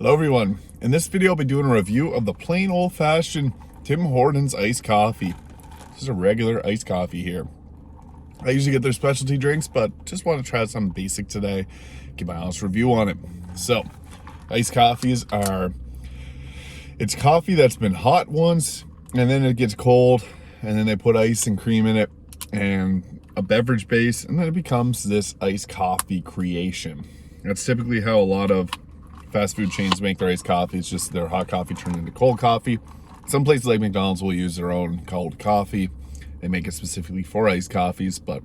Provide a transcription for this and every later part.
Hello everyone. In this video I'll be doing a review of the plain old-fashioned Tim Hortons Iced Coffee. This is a regular iced coffee here. I usually get their specialty drinks, but just want to try something basic today, give my honest review on it. So, iced coffees it's coffee that's been hot once, and then it gets cold, and then they put ice and cream in it, and a beverage base, and then it becomes this iced coffee creation. That's typically how a lot of fast food chains make their iced coffee. It's just their hot coffee turned into cold coffee. Some places like McDonald's will use their own cold coffee. They make it specifically for iced coffees, but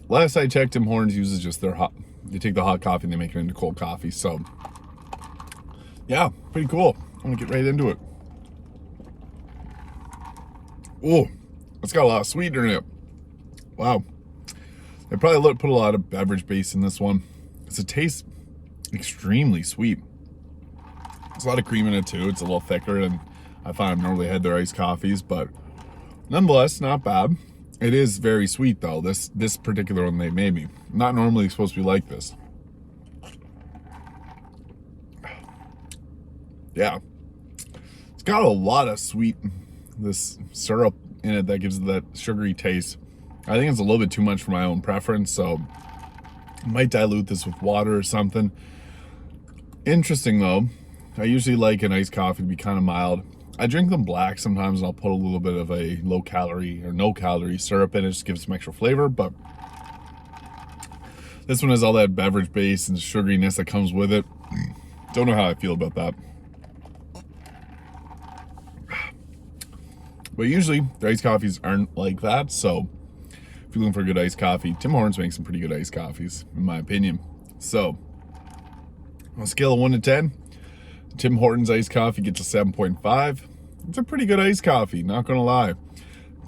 last I checked, Tim Hortons uses just their hot. They take the hot coffee and they make it into cold coffee. So yeah, pretty cool. I'm gonna get right into it. Oh, it's got a lot of sweetener in it. Wow. They probably put a lot of beverage base in this one. It tastes extremely sweet. There's a lot of cream in it too. It's a little thicker than I find I've normally had their iced coffees, but nonetheless, not bad. It is very sweet though. This particular one they made me. Not normally supposed to be like this. Yeah. It's got a lot of this syrup in it that gives it that sugary taste. I think it's a little bit too much for my own preference, so I might dilute this with water or something. Interesting though. I usually like an iced coffee to be kind of mild. I drink them black sometimes, and I'll put a little bit of a low calorie or no calorie syrup in it, just gives some extra flavor. But this one has all that beverage base and sugariness that comes with it. Don't know how I feel about that. But usually the iced coffees aren't like that, so if you're looking for a good iced coffee, Tim Hortons makes some pretty good iced coffees, in my opinion. So on a scale of 1 to 10, Tim Hortons iced coffee gets a 7.5. It's a pretty good iced coffee, not gonna lie.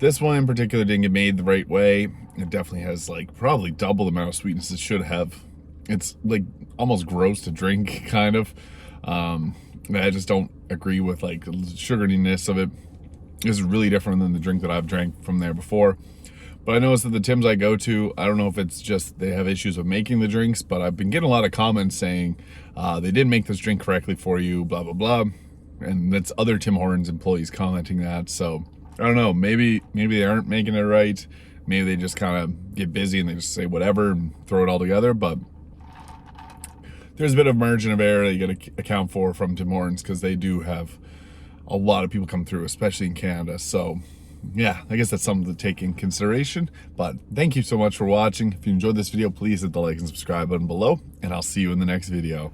This one in particular didn't get made the right way. It definitely has like probably double the amount of sweetness it should have. It's like almost gross to drink, kind of. I just don't agree with like the sugariness of it. This is really different than the drink that I've drank from there before. But I noticed that the Tims I go to, I don't know if it's just they have issues with making the drinks, but I've been getting a lot of comments saying they didn't make this drink correctly for you, blah, blah, blah. And that's other Tim Hortons employees commenting that. So I don't know, maybe they aren't making it right. Maybe they just kind of get busy and they just say whatever and throw it all together. But there's a bit of margin of error that you got to account for from Tim Hortons, because they do have a lot of people come through, especially in Canada. So yeah, I guess that's something to take in consideration. But thank you so much for watching. If you enjoyed this video, please hit the like and subscribe button below, and I'll see you in the next video.